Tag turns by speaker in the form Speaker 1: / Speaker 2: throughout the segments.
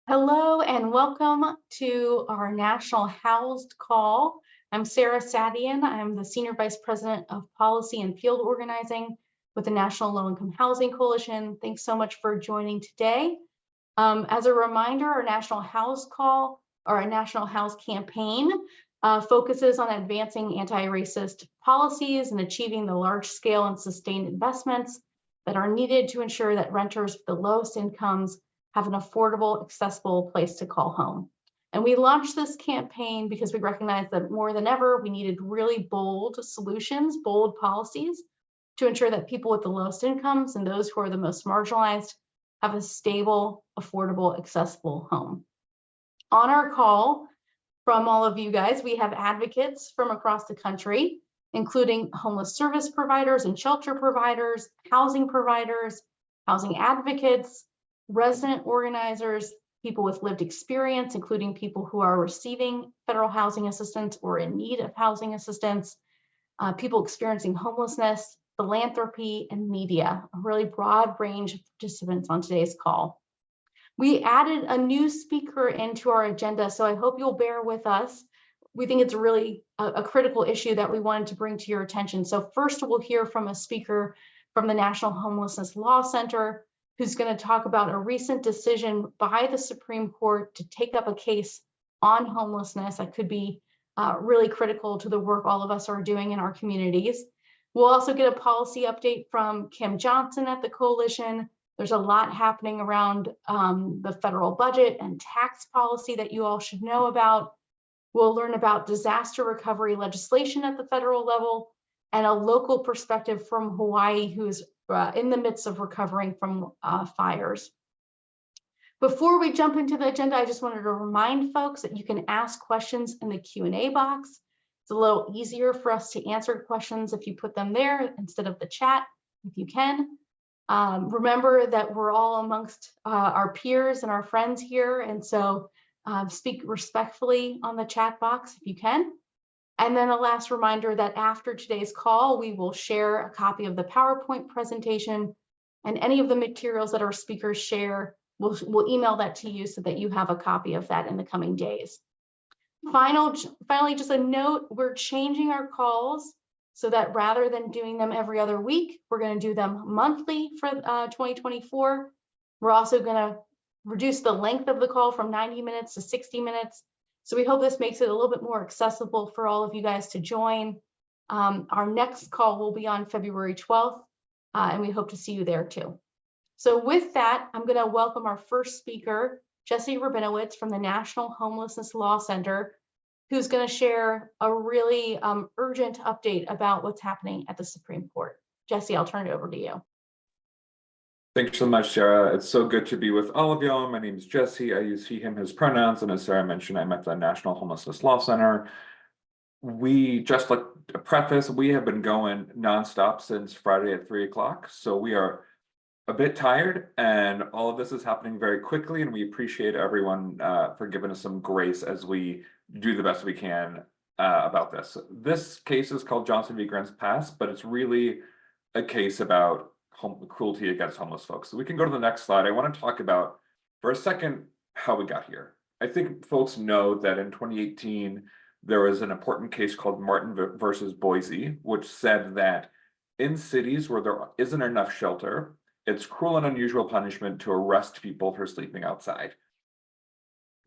Speaker 1: Hello and welcome to our National HoUSed call. I'm Sarah Sadian. I'm the Senior Vice President of Policy and Field Organizing with the National Low Income Housing Coalition. Thanks so much for joining today. As a reminder, our National HoUSed call or our National HoUSed campaign focuses on advancing anti-racist policies and achieving the large-scale and sustained investments that are needed to ensure that renters with the lowest incomes have an affordable, accessible place to call home. And we launched this campaign because we recognized that more than ever, we needed really bold solutions, bold policies to ensure that people with the lowest incomes and those who are the most marginalized have a stable, affordable, accessible home. On our call from all of you guys, we have advocates from across the country, including homeless service providers and shelter providers, housing advocates, resident organizers, people with lived experience, including people who are receiving federal housing assistance or in need of housing assistance, people experiencing homelessness, philanthropy, and media, a really broad range of participants on today's call. We added a new speaker into our agenda, so I hope you'll bear with us. We think it's really a critical issue that we wanted to bring to your attention. So first we'll hear from a speaker from the National Homelessness Law Center, who's going to talk about a recent decision by the Supreme Court to take up a case on homelessness that could be really critical to the work all of us are doing in our communities. We'll also get a policy update from Kim Johnson at the coalition. There's a lot happening around the federal budget and tax policy that you all should know about. We'll learn about disaster recovery legislation at the federal level and a local perspective from Hawaii, who is in the midst of recovering from fires. Before we jump into the agenda, I just wanted to remind folks that you can ask questions in the Q&A box. It's a little easier for us to answer questions if you put them there instead of the chat, if you can. Remember that we're all amongst our peers and our friends here, and so speak respectfully on the chat box if you can. And then a last reminder that after today's call, we will share a copy of the PowerPoint presentation, and any of the materials that our speakers share, we'll email that to you so that you have a copy of that in the coming days. Finally, just a note, we're changing our calls so that rather than doing them every other week, we're going to do them monthly for 2024. We're also going to reduce the length of the call from 90 minutes to 60 minutes. So we hope this makes it a little bit more accessible for all of you guys to join. Our next call will be on February 12th, and we hope to see you there too. So with that, I'm going to welcome our first speaker, Jesse Rabinowitz from the National Homelessness Law Center, who's going to share a really urgent update about what's happening at the Supreme Court. Jesse, I'll turn it over to you.
Speaker 2: Thanks so much, Sarah. It's so good to be with all of y'all. My name is Jesse. I use he, him, his pronouns. And as Sarah mentioned, I'm at the National Homelessness Law Center. We just like a preface, we have been going nonstop since Friday at 3 o'clock. So we are a bit tired, and all of this is happening very quickly. And we appreciate everyone for giving us some grace as we do the best we can about this. This case is called Johnson v. Grants Pass, but it's really a case about cruelty against homeless folks. So we can go to the next slide. I want to talk about for a second how we got here. I think folks know that in 2018, there was an important case called Martin versus Boise, which said that in cities where there isn't enough shelter, it's cruel and unusual punishment to arrest people for sleeping outside.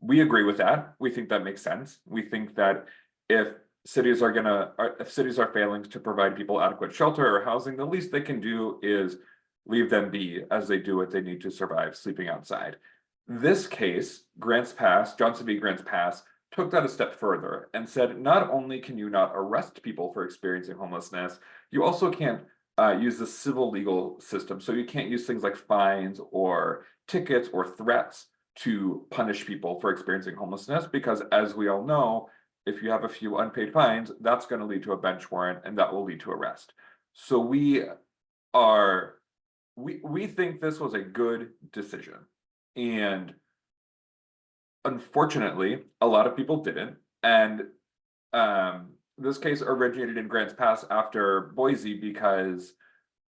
Speaker 2: We agree with that. We think that makes sense. We think that if cities are failing to provide people adequate shelter or housing, the least they can do is leave them be as they do what they need to survive sleeping outside. This case, Johnson v. Grants Pass, took that a step further and said, not only can you not arrest people for experiencing homelessness, you also can't use the civil legal system. So you can't use things like fines or tickets or threats to punish people for experiencing homelessness, because as we all know, if you have a few unpaid fines, that's going to lead to a bench warrant, and that will lead to arrest. So we think this was a good decision, and unfortunately, a lot of people didn't. And this case originated in Grants Pass after Boise because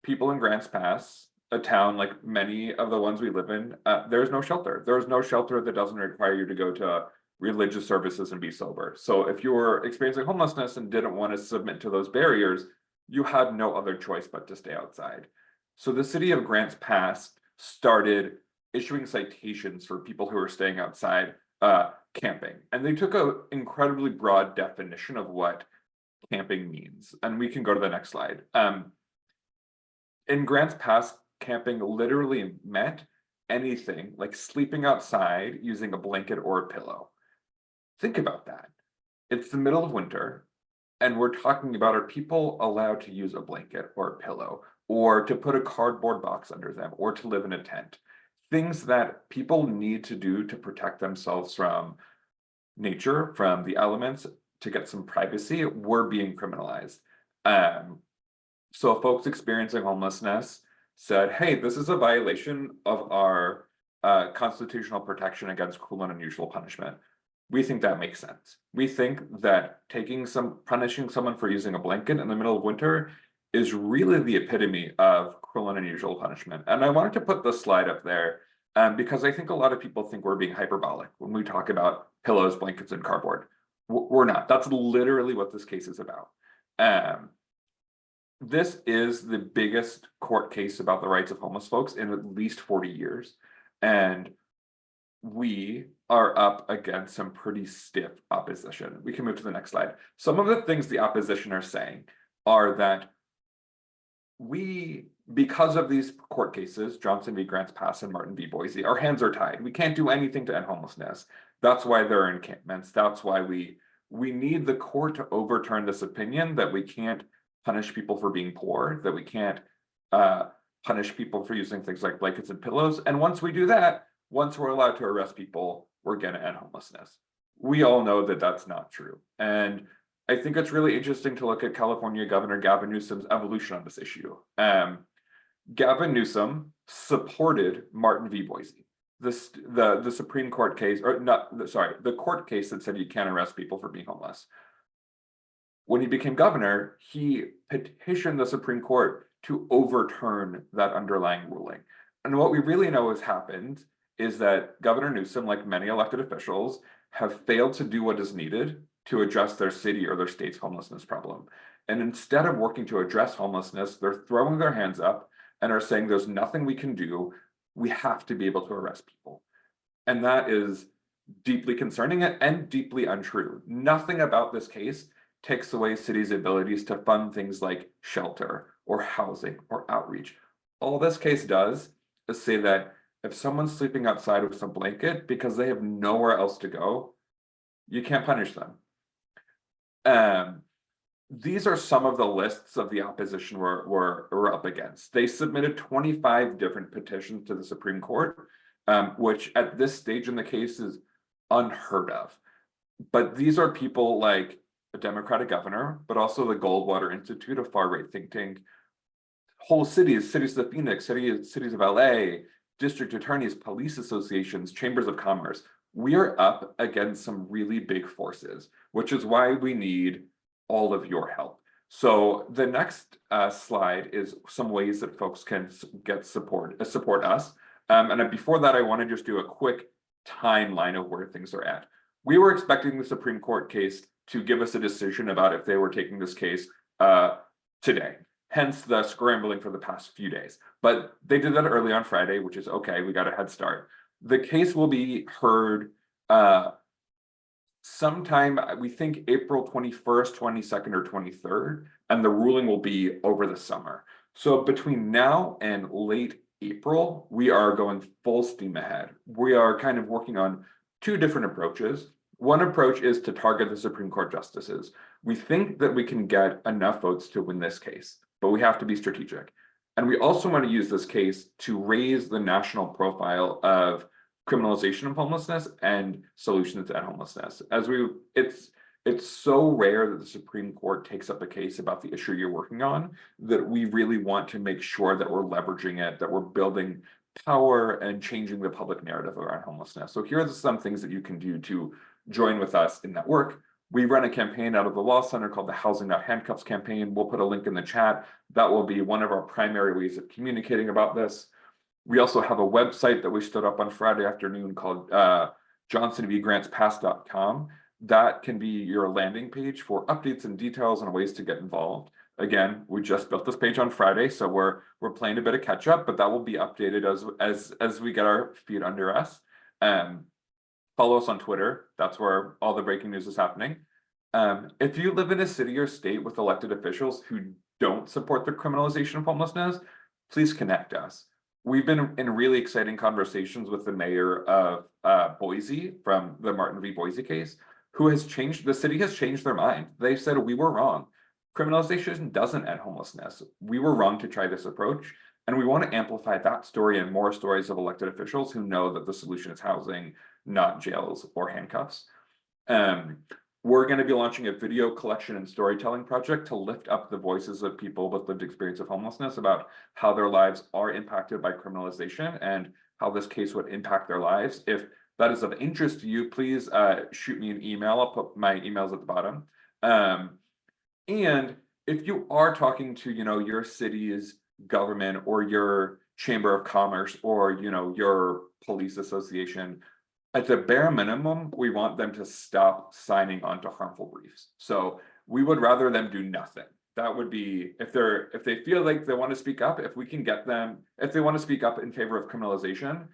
Speaker 2: people in Grants Pass a town like many of the ones we live in, there's no shelter. There's no shelter that doesn't require you to go to religious services and be sober. So if you were experiencing homelessness and didn't want to submit to those barriers, you had no other choice but to stay outside. So the city of Grants Pass started issuing citations for people who are staying outside camping. And they took an incredibly broad definition of what camping means. And we can go to the next slide. In Grants Pass, camping literally meant anything like sleeping outside using a blanket or a pillow. Think about that. It's the middle of winter, and we're talking about, are people allowed to use a blanket or a pillow, or to put a cardboard box under them, or to live in a tent? Things that people need to do to protect themselves from nature, from the elements, to get some privacy, were being criminalized. So folks experiencing homelessness said, hey, this is a violation of our constitutional protection against cruel and unusual punishment. We think that makes sense. We think that punishing someone for using a blanket in the middle of winter is really the epitome of cruel and unusual punishment. And I wanted to put this slide up there because I think a lot of people think we're being hyperbolic when we talk about pillows, blankets, and cardboard. We're not. That's literally what this case is about. This is the biggest court case about the rights of homeless folks in at least 40 years. And we are up against some pretty stiff opposition. We can move to the next slide. Some of the things the opposition are saying are that because of these court cases, Johnson v. Grants Pass and Martin v. Boise, our hands are tied. We can't do anything to end homelessness. That's why there are encampments. That's why we need the court to overturn this opinion that we can't punish people for being poor, that we can't punish people for using things like blankets and pillows. And once we do that, once we're allowed to arrest people, we're going to end homelessness. We all know that that's not true. And I think it's really interesting to look at California Governor Gavin Newsom's evolution on this issue. Gavin Newsom supported Martin v. Boise, the Supreme Court case, or not, sorry, the court case that said you can't arrest people for being homeless. When he became governor, he petitioned the Supreme Court to overturn that underlying ruling. And what we really know has happened is that Governor Newsom, like many elected officials, have failed to do what is needed to address their city or their state's homelessness problem. And instead of working to address homelessness, they're throwing their hands up and are saying there's nothing we can do. We have to be able to arrest people. And that is deeply concerning and deeply untrue. Nothing about this case takes away cities' abilities to fund things like shelter or housing or outreach. All this case does is say that if someone's sleeping outside with some blanket because they have nowhere else to go, you can't punish them. These are some of the lists of the opposition we're up against. They submitted 25 different petitions to the Supreme Court, which at this stage in the case is unheard of. But these are people like a Democratic governor, but also the Goldwater Institute, a far-right think tank, whole cities of Phoenix, cities of LA, district attorneys, police associations, chambers of commerce. We are up against some really big forces, which is why we need all of your help. So the next slide is some ways that folks can get support us. And before that, I want to just do a quick timeline of where things are at. We were expecting the Supreme Court case to give us a decision about if they were taking this case today. Hence the scrambling for the past few days. But they did that early on Friday, which is okay. We got a head start. The case will be heard sometime, we think April 21st, 22nd, or 23rd, and the ruling will be over the summer. So between now and late April, we are going full steam ahead. We are kind of working on two different approaches. One approach is to target the Supreme Court justices. We think that we can get enough votes to win this case, but we have to be strategic. And we also want to use this case to raise the national profile of criminalization of homelessness and solutions to end homelessness. It's so rare that the Supreme Court takes up a case about the issue you're working on that we really want to make sure that we're leveraging it, that we're building power and changing the public narrative around homelessness. So here are some things that you can do to join with us in that work. We run a campaign out of the Law Center called the Housing Not Handcuffs campaign. We'll put a link in the chat. That will be one of our primary ways of communicating about this. We also have a website that we stood up on Friday afternoon called johnsonvgrantspass.com. That can be your landing page for updates and details and ways to get involved. Again, we just built this page on Friday, so we're playing a bit of catch up, but that will be updated as we get our feet under us. Follow us on Twitter. That's where all the breaking news is happening. If you live in a city or state with elected officials who don't support the criminalization of homelessness, please connect us. We've been in really exciting conversations with the mayor of Boise from the Martin v. Boise case, the city has changed their mind. They said, we were wrong. Criminalization doesn't end homelessness. We were wrong to try this approach. And we want to amplify that story and more stories of elected officials who know that the solution is housing, not jails or handcuffs. We're going to be launching a video collection and storytelling project to lift up the voices of people with lived experience of homelessness about how their lives are impacted by criminalization and how this case would impact their lives. If that is of interest to you, please shoot me an email. I'll put my emails at the bottom. And if you are talking to, your city's government or your chamber of commerce or, your police association, at the bare minimum, we want them to stop signing on to harmful briefs. So we would rather them do nothing. That would be, if they feel like they want to speak up, if we can get them, if they want to speak up in favor of criminalization,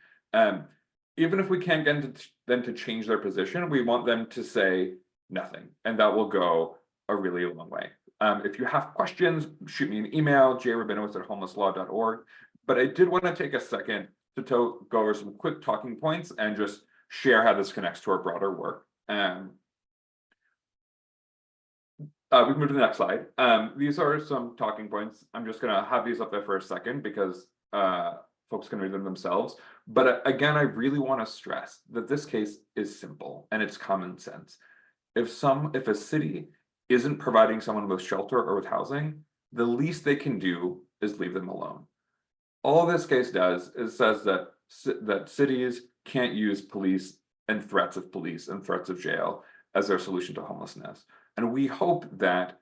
Speaker 2: even if we can't get them to change their position, we want them to say nothing. And that will go a really long way. If you have questions, shoot me an email, jrabinowitz@homelesslaw.org. But I did want to take a second to go over some quick talking points and just share how this connects to our broader work. We can move to the next slide. These are some talking points. I'm just going to have these up there for a second because folks can read them themselves. But again, I really want to stress that this case is simple and it's common sense. If a city isn't providing someone with shelter or with housing, the least they can do is leave them alone. All this case does is says that cities can't use police and threats of police and threats of jail as their solution to homelessness. And we hope that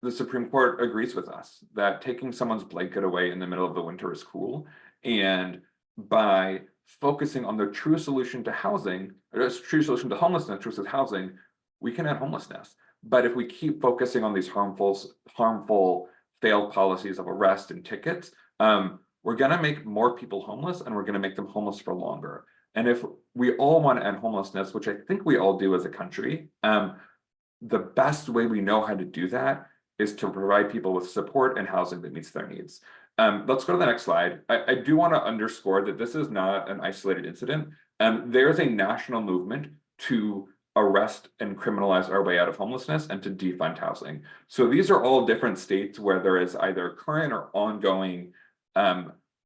Speaker 2: the Supreme Court agrees with us that taking someone's blanket away in the middle of the winter is cruel. And by focusing on the true solution to housing, or the true solution to homelessness, which is housing, we can end homelessness. But if we keep focusing on these harmful failed policies of arrest and tickets, we're going to make more people homeless and we're going to make them homeless for longer. And if we all want to end homelessness, which I think we all do as a country, the best way we know how to do that is to provide people with support and housing that meets their needs. Let's go to the next slide. I do want to underscore that this is not an isolated incident. There's a national movement to arrest and criminalize our way out of homelessness and to defund housing. So these are all different states where there is either current or ongoing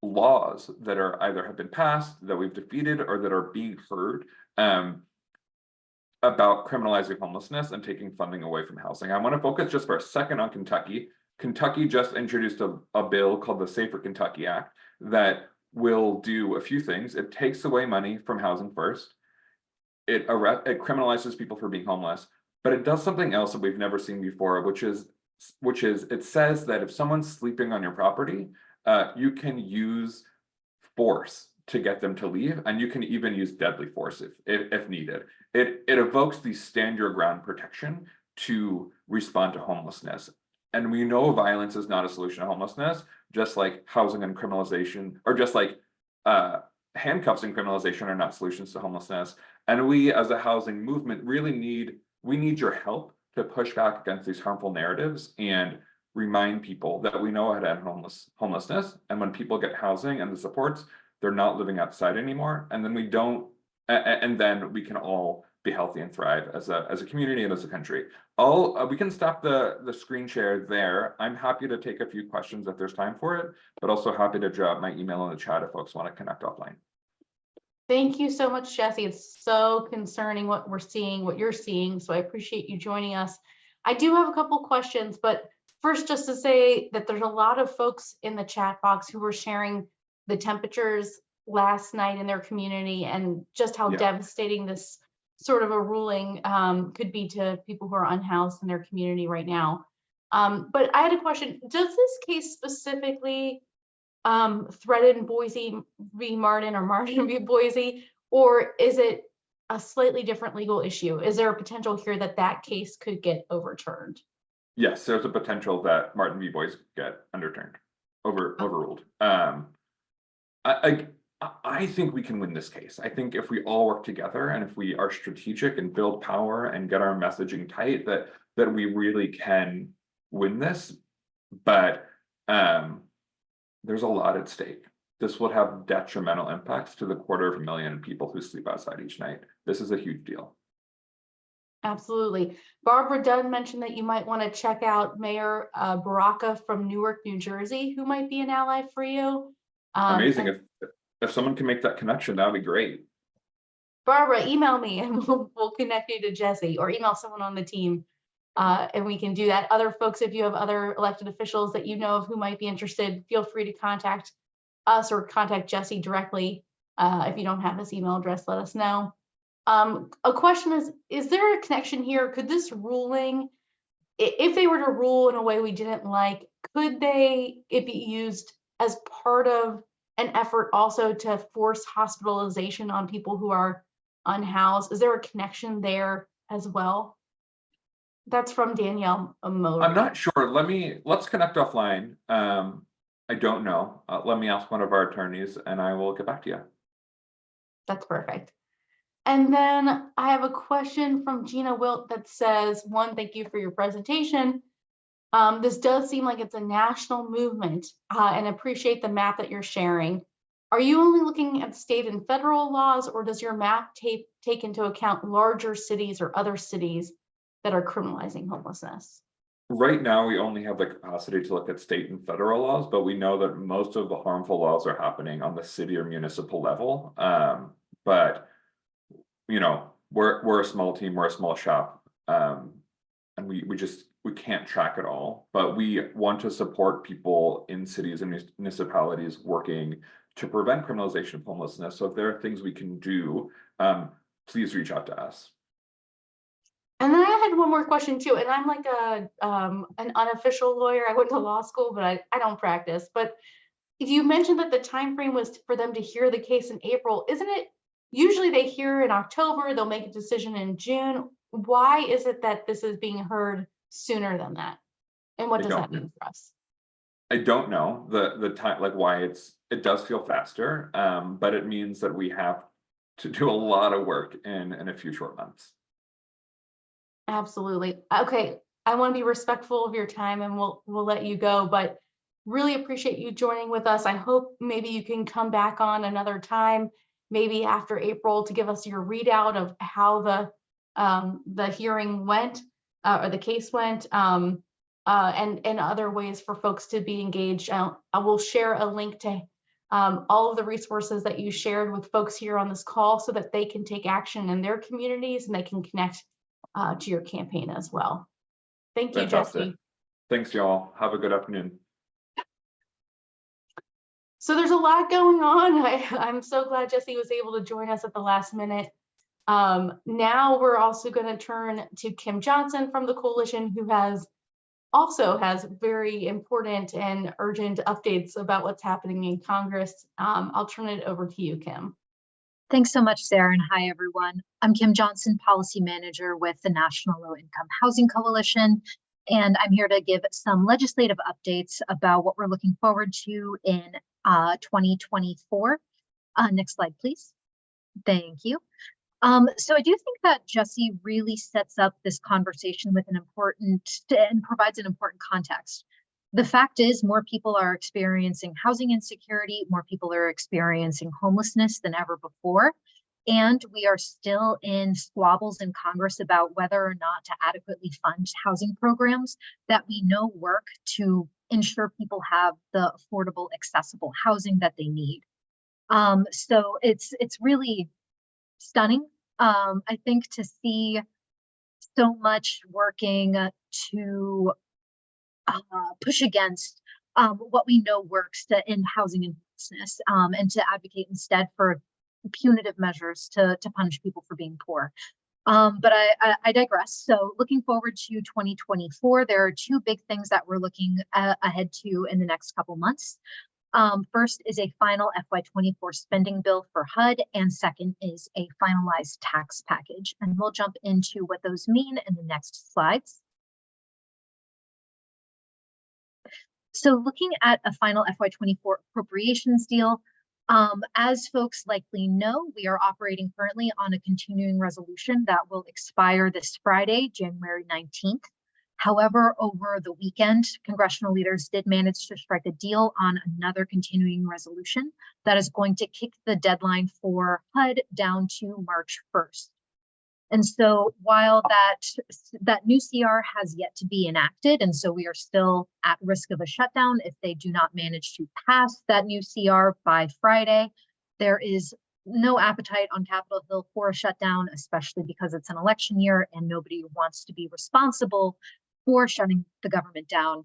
Speaker 2: laws that are either have been passed, that we've defeated, or that are being heard about criminalizing homelessness and taking funding away from housing. I want to focus just for a second on Kentucky. Kentucky just introduced a bill called the Safer Kentucky Act that will do a few things. It takes away money from housing first. It criminalizes people for being homeless, but it does something else that we've never seen before, which is it says that if someone's sleeping on your property, you can use force to get them to leave, and you can even use deadly force if needed. It evokes the stand your ground protection to respond to homelessness. And we know violence is not a solution to homelessness, just like housing and criminalization, or just like handcuffs and criminalization are not solutions to homelessness. And we as a housing movement really need your help to push back against these harmful narratives and remind people that we know how to end homelessness. And when people get housing and the supports, they're not living outside anymore. And then we can all be healthy and thrive as a community and as a country. We can stop the screen share there. I'm happy to take a few questions if there's time for it, but also happy to drop my email in the chat if folks want to connect offline.
Speaker 1: Thank you so much, Jesse. It's so concerning what we're seeing, what you're seeing. So I appreciate you joining us. I do have a couple questions, but first, just to say that there's a lot of folks in the chat box who were sharing the temperatures last night in their community and just how devastating this sort of a ruling could be to people who are unhoused in their community right now. But I had a question. Does this case specifically threaten Boise v. Martin or Martin v. Boise, or is it a slightly different legal issue? Is there a potential here that that case could get overturned?
Speaker 2: Yes, there's a potential that Martin v. Boise get overruled. I think we can win this case. I think if we all work together and if we are strategic and build power and get our messaging tight, that we really can win this. But there's a lot at stake. This will have detrimental impacts to the 250,000 people who sleep outside each night. This is a huge deal.
Speaker 1: Absolutely. Barbara Dunn mentioned that you might want to check out Mayor Baraka from Newark, New Jersey, who might be an ally for you.
Speaker 2: Amazing. If someone can make that connection, that would be great.
Speaker 1: Barbara, email me and we'll connect you to Jesse, or email someone on the team, and we can do that. Other folks, if you have other elected officials that you know of who might be interested, feel free to contact us or contact Jesse directly. If you don't have this email address, let us know. A question is there a connection here? Could this ruling, if they were to rule in a way we didn't like, could it be used as part of an effort also to force hospitalization on people who are unhoused? Is there a connection there as well? That's from Danielle Motor.
Speaker 2: I'm not sure. Let's connect offline. I don't know. Let me ask one of our attorneys and I will get back to you.
Speaker 1: That's perfect. And then I have a question from Gina Wilt that says, one, thank you for your presentation. This does seem like it's a national movement, and appreciate the map that you're sharing. Are you only looking at state and federal laws, or does your map take into account larger cities or other cities that are criminalizing homelessness?
Speaker 2: Right now, we only have the capacity to look at state and federal laws, but we know that most of the harmful laws are happening on the city or municipal level. But you know, we're a small team, we're a small shop, and we can't track it all. But we want to support people in cities and municipalities working to prevent criminalization of homelessness. So if there are things we can do, please reach out to us.
Speaker 1: And then I had one more question too, and I'm like an unofficial lawyer. I went to law school, but I don't practice. But if you mentioned that the time frame was for them to hear the case in April, isn't it usually they hear in October, they'll make a decision in June? Why is it that this is being heard sooner than that? And what does that mean for us?
Speaker 2: I don't know the time, like why it does feel faster, but it means that we have to do a lot of work in a few short months.
Speaker 1: Absolutely. Okay, I want to be respectful of your time and we'll let you go, but really appreciate you joining with us. I hope maybe you can come back on another time, maybe after April, to give us your readout of how the hearing went, or the case went, and other ways for folks to be engaged. I will share a link to all of the resources that you shared with folks here on this call so that they can take action in their communities and they can connect to your campaign as well. Thank you,
Speaker 2: Fantastic.
Speaker 1: Jesse.
Speaker 2: Thanks, y'all. Have a good afternoon.
Speaker 1: So there's a lot going on. I'm so glad Jesse was able to join us at the last minute. Now we're also going to turn to Kim Johnson from the coalition, who also has very important and urgent updates about what's happening in Congress. I'll turn it over to you, Kim.
Speaker 3: Thanks so much, Sarah, and hi, everyone. I'm Kim Johnson, Policy Manager with the National Low Income Housing Coalition, and I'm here to give some legislative updates about what we're looking forward to in 2024. Next slide, please. Thank you. So I do think that Jesse really sets up this conversation with an important and provides an important context. The fact is, more people are experiencing housing insecurity, more people are experiencing homelessness than ever before, and we are still in squabbles in Congress about whether or not to adequately fund housing programs that we know work to ensure people have the affordable, accessible housing that they need. So it's really stunning, I think, to see so much working to push against what we know works to end housing and homelessness, and to advocate instead for punitive measures to punish people for being poor. But I digress. So looking forward to 2024, there are two big things that we're looking ahead to in the next couple months. First is a final FY24 spending bill for HUD, and second is a finalized tax package. And we'll jump into what those mean in the next slides. So looking at a final FY24 appropriations deal, as folks likely know, we are operating currently on a continuing resolution that will expire this Friday, January 19th. However, over the weekend, congressional leaders did manage to strike a deal on another continuing resolution that is going to kick the deadline for HUD down to March 1st. And so while that new CR has yet to be enacted, and so we are still at risk of a shutdown if they do not manage to pass that new CR by Friday, there is no appetite on Capitol Hill for a shutdown, especially because it's an election year and nobody wants to be responsible for shutting the government down.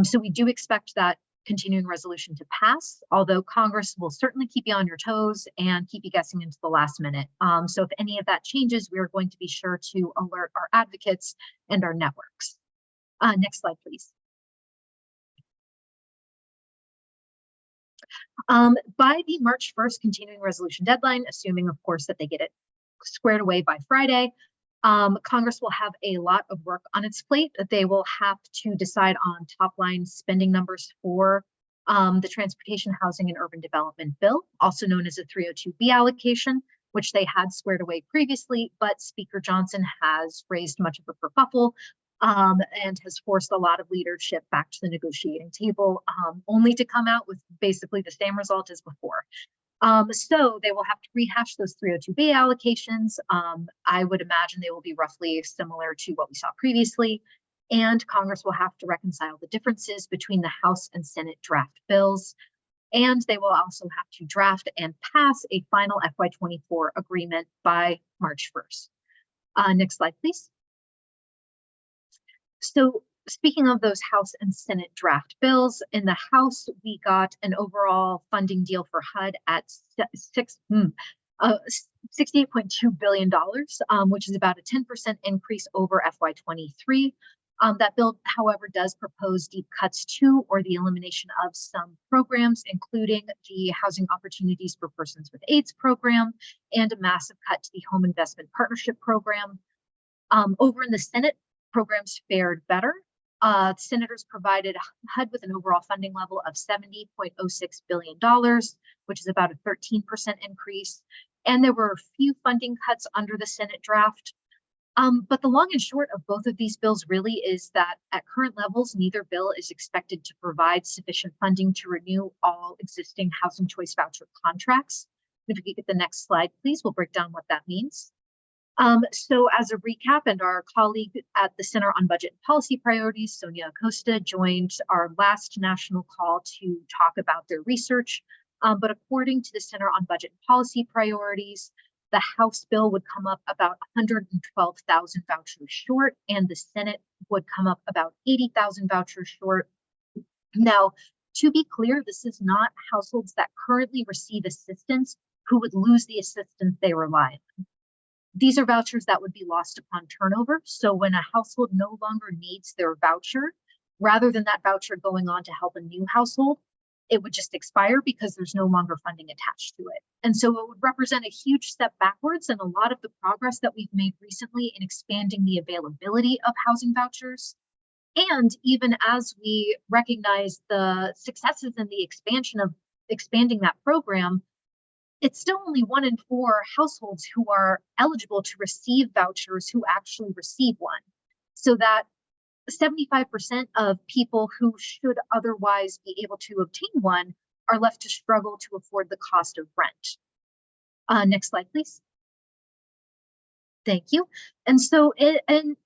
Speaker 3: So we do expect that continuing resolution to pass, although Congress will certainly keep you on your toes and keep you guessing into the last minute. So if any of that changes, we are going to be sure to alert our advocates and our networks. Next slide, please. By the March 1st continuing resolution deadline, assuming of course that they get it squared away by Friday, Congress will have a lot of work on its plate. They will have to decide on top line spending numbers for the Transportation, Housing, and Urban Development Bill, also known as a 302B allocation, which they had squared away previously, but Speaker Johnson has raised much of a kerfuffle and has forced a lot of leadership back to the negotiating table, only to come out with basically the same result as before. So they will have to rehash those 302B allocations. I would imagine they will be roughly similar to what we saw previously, and Congress will have to reconcile the differences between the House and Senate draft bills, and they will also have to draft and pass a final FY24 agreement by March 1st. Next slide, please. So speaking of those House and Senate draft bills, in the House, we got an overall funding deal for HUD at $68.2 billion, which is about a 10% increase over FY23. That bill, however, does propose deep cuts to or the elimination of some programs, including the Housing Opportunities for Persons with AIDS program and a massive cut to the Home Investment Partnership program. Over in the Senate, programs fared better. Senators provided HUD with an overall funding level of $70.06 billion, which is about a 13% increase. And there were a few funding cuts under the Senate draft. But the long and short of both of these bills really is that at current levels, neither bill is expected to provide sufficient funding to renew all existing housing choice voucher contracts. If we could get the next slide, please, we'll break down what that means. So as a recap, and our colleague at the Center on Budget and Policy Priorities, Sonia Acosta, joined our last national call to talk about their research. But according to the Center on Budget and Policy Priorities, the House bill would come up about 112,000 vouchers short, and the Senate would come up about 80,000 vouchers short. Now, to be clear, this is not households that currently receive assistance who would lose the assistance they rely on. These are vouchers that would be lost upon turnover. So when a household no longer needs their voucher, rather than that voucher going on to help a new household, it would just expire because there's no longer funding attached to it. And so it would represent a huge step backwards in a lot of the progress that we've made recently in expanding the availability of housing vouchers. And even as we recognize the successes in the expansion of expanding that program, it's still only 1 in 4 households who are eligible to receive vouchers who actually receive one. So that 75% of people who should otherwise be able to obtain one are left to struggle to afford the cost of rent. Next slide, please. Thank you. And so in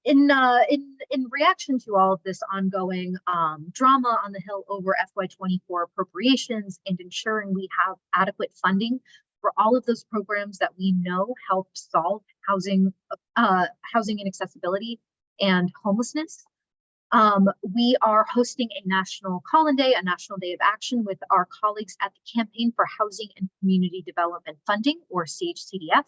Speaker 3: reaction to all of this ongoing drama on the Hill over FY24 appropriations and ensuring we have adequate funding for all of those programs that we know help solve housing inaccessibility and homelessness, we are hosting a national call-in day, a national day of action with our colleagues at the Campaign for Housing and Community Development Funding, or CHCDF.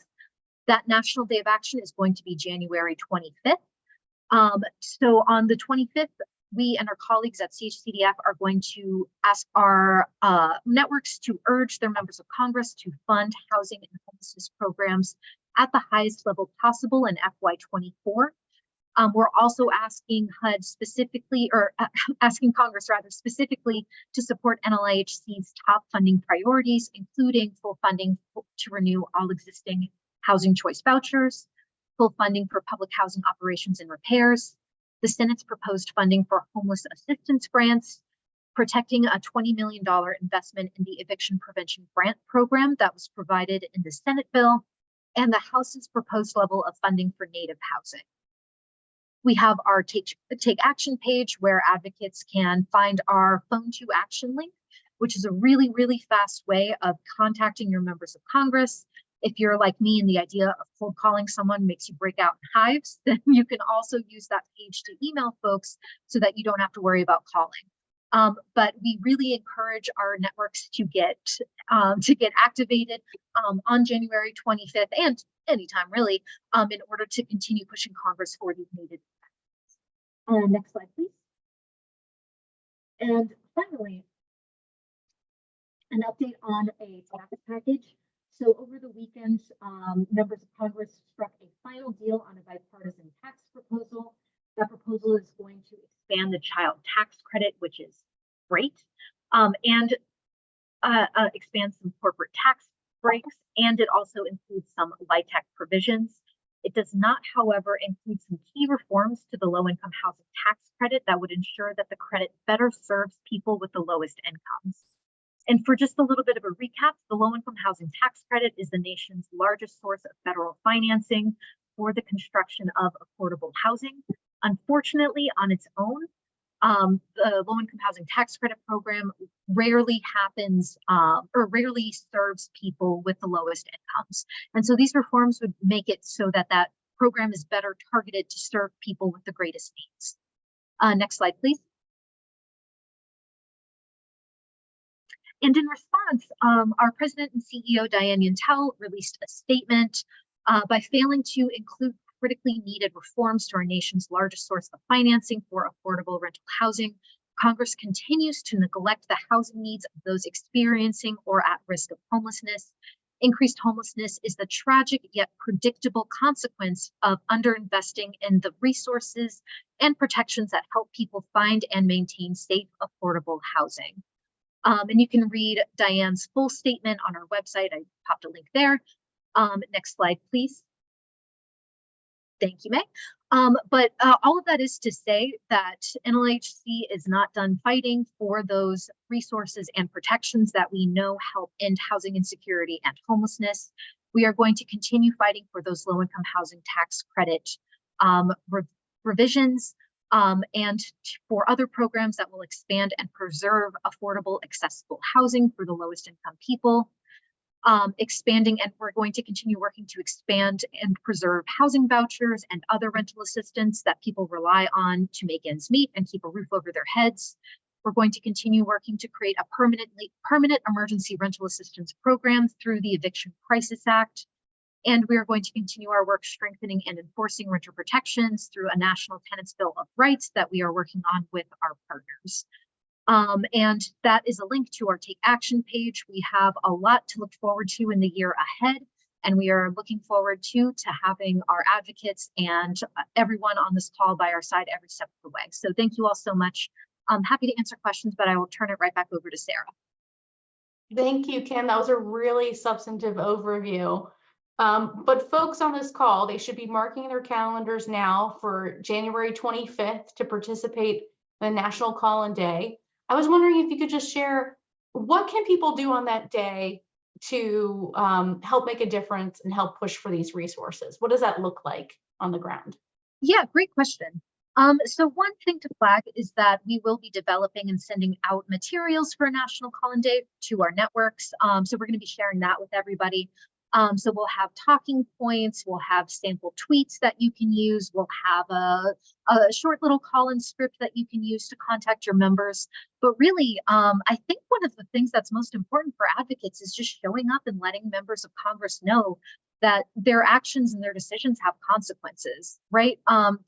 Speaker 3: That National Day of Action is going to be January 25th. So on the 25th, we and our colleagues at CHCDF are going to ask our networks to urge their members of Congress to fund housing and homelessness programs at the highest level possible in FY24. We're also asking HUD specifically, or asking Congress rather specifically, to support NLIHC's top funding priorities, including full funding to renew all existing housing choice vouchers, full funding for public housing operations and repairs, the Senate's proposed funding for homeless assistance grants, protecting a $20 million investment in the eviction prevention grant program that was provided in the Senate bill, and the House's proposed level of funding for Native housing. We have our Take Action page where advocates can find our phone to action link, which is a really, really fast way of contacting your members of Congress. If you're like me and the idea of cold calling someone makes you break out in hives, then you can also use that page to email folks so that you don't have to worry about calling. But we really encourage our networks to get activated on January 25th and anytime really, in order to continue pushing Congress for these needed. Next slide, please. And finally, an update on a tax package. So over the weekend, members of Congress struck a final deal on a bipartisan tax proposal. That proposal is going to expand the child tax credit, which is great, and expand some corporate tax breaks, and it also includes some LIHTC provisions. It does not, however, include some key reforms to the low-income housing tax credit that would ensure that the credit better serves people with the lowest incomes. And for just a little bit of a recap, the low-income housing tax credit is the nation's largest source of federal financing for the construction of affordable housing. Unfortunately, on its own, the low-income housing tax credit program rarely happens or rarely serves people with the lowest incomes. And so these reforms would make it so that that program is better targeted to serve people with the greatest needs. Next slide, please. And in response, our president and CEO, Diane Yantel, released a statement by failing to include critically needed reforms to our nation's largest source of financing for affordable rental housing. Congress continues to neglect the housing needs of those experiencing or at risk of homelessness. Increased homelessness is the tragic yet predictable consequence of underinvesting in the resources and protections that help people find and maintain safe, affordable housing. And you can read Diane's full statement on our website. I popped a link there. Next slide, please. Thank you, May. But all of that is to say that NLHC is not done fighting for those resources and protections that we know help end housing insecurity and homelessness. We are going to continue fighting for those low-income housing tax credit revisions and for other programs that will expand and preserve affordable, accessible housing for the lowest income people. Expanding, and we're going to continue working to expand and preserve housing vouchers and other rental assistance that people rely on to make ends meet and keep a roof over their heads. We're going to continue working to create a permanent emergency rental assistance program through the Eviction Crisis Act. And we are going to continue our work strengthening and enforcing renter protections through a National Tenants Bill of Rights that we are working on with our partners. And that is a link to our Take Action page. We have a lot to look forward to in the year ahead, and we are looking forward to having our advocates and everyone on this call by our side every step of the way. So thank you all so much. I'm happy to answer questions, but I will turn it right back over to Sarah.
Speaker 1: Thank you, Kim. That was a really substantive overview. But folks on this call, they should be marking their calendars now for January 25th to participate in the National Call-In Day. I was wondering if you could just share, what can people do on that day to help make a difference and help push for these resources? What does that look like on the ground? Yeah, great question. So one thing to flag is that we will be developing and sending out materials for National Call-In Day to our networks. So we're going to be sharing that with everybody. So we'll have talking points, we'll have sample tweets that you can use, we'll have a short little call-in script that you can use to contact your members. But really, I think one of the things that's most important for advocates is just showing up and letting members of Congress know
Speaker 3: that their actions and their decisions have consequences, right?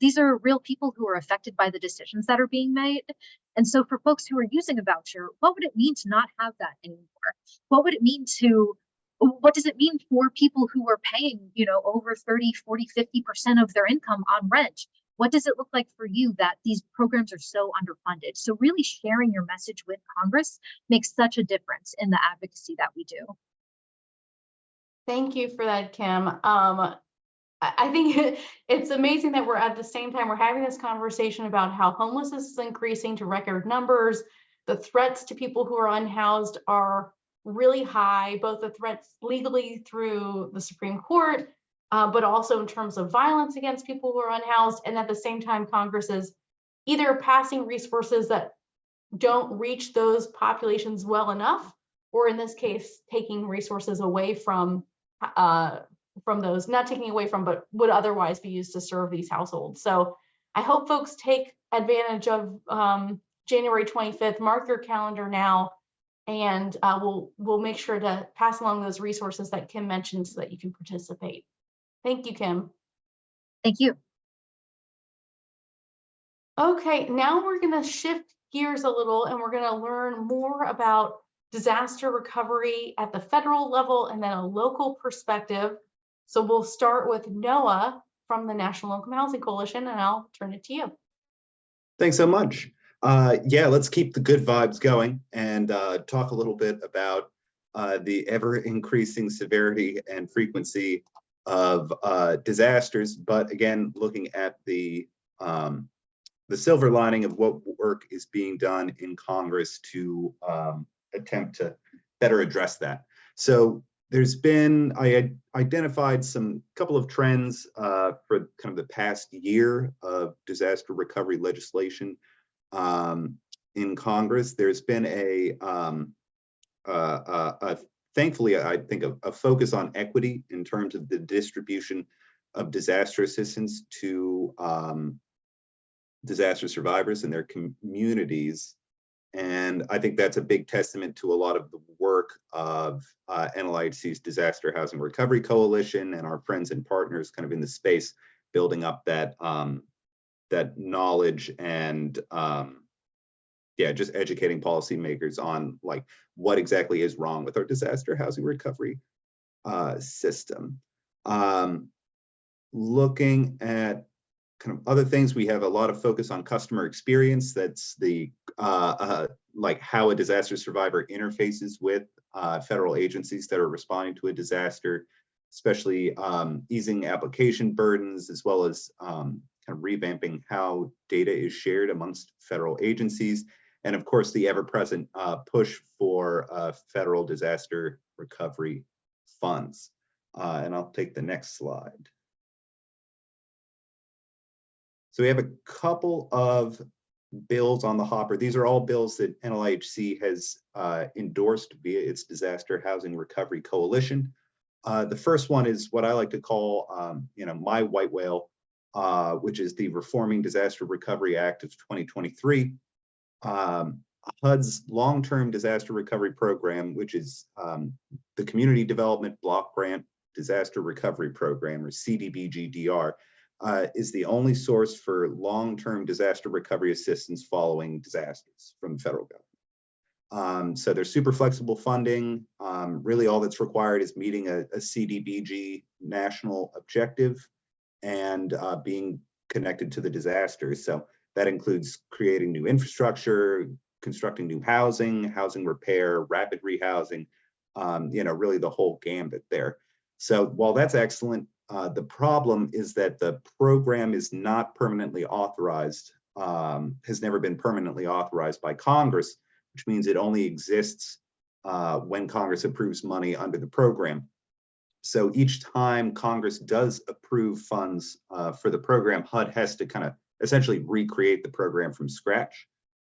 Speaker 3: These are real people who are affected by the decisions that are being made. And so for folks who are using a voucher, what would it mean to not have that anymore? What does it mean for people who are paying, over 30, 40, 50% of their income on rent? What does it look like for you that these programs are so underfunded? So really sharing your message with Congress makes such a difference in the advocacy that we do.
Speaker 1: Thank you for that, Kim. I think it's amazing that we're at the same time, we're having this conversation about how homelessness is increasing to record numbers. The threats to people who are unhoused are really high, both the threats legally through the Supreme Court, but also in terms of violence against people who are unhoused. And at the same time, Congress is either passing resources that don't reach those populations well enough, or in this case, taking resources away from those, not taking away from, but would otherwise be used to serve these households. So I hope folks take advantage of January 25th, mark your calendar now, and we'll make sure to pass along those resources that Kim mentioned so that you can participate. Thank you, Kim.
Speaker 3: Thank you.
Speaker 1: Okay, now we're going to shift gears a little and we're going to learn more about disaster recovery at the federal level and then a local perspective. So we'll start with Noah from the National Low-Income Housing Coalition, and I'll turn it to you.
Speaker 4: Thanks so much. Yeah, let's keep the good vibes going and talk a little bit about the ever-increasing severity and frequency of disasters. But again, looking at the silver lining of what work is being done in Congress to attempt to better address that. So there's been, I identified couple of trends for kind of the past year of disaster recovery legislation in Congress. There's been thankfully, I think a focus on equity in terms of the distribution of disaster assistance to disaster survivors and their communities. And I think that's a big testament to a lot of the work of NLIHC's Disaster Housing Recovery Coalition and our friends and partners kind of in the space, building up that that knowledge and just educating policymakers on like what exactly is wrong with our disaster housing recovery system. Looking at kind of other things, we have a lot of focus on customer experience. That's the like how a disaster survivor interfaces with federal agencies that are responding to a disaster, especially easing application burdens, as well as kind of revamping how data is shared amongst federal agencies. And of course, the ever-present push for federal disaster recovery funds. And I'll take the next slide. So we have a couple of bills on the hopper. These are all bills that NLIHC has endorsed via its Disaster Housing Recovery Coalition. The first one is what I like to call, my white whale, which is the Reforming Disaster Recovery Act of 2023. HUD's long-term disaster recovery program, which is the Community Development Block Grant Disaster Recovery Program, or CDBG-DR, is the only source for long-term disaster recovery assistance following disasters from the federal government. So there's super flexible funding. Really all that's required is meeting a CDBG national objective and being connected to the disaster. So that includes creating new infrastructure, constructing new housing, housing repair, rapid rehousing, really the whole gambit there. So while that's excellent, the problem is that the program is not permanently authorized, has never been permanently authorized by Congress, which means it only exists when Congress approves money under the program. So each time Congress does approve funds for the program, HUD has to kind of essentially recreate the program from scratch.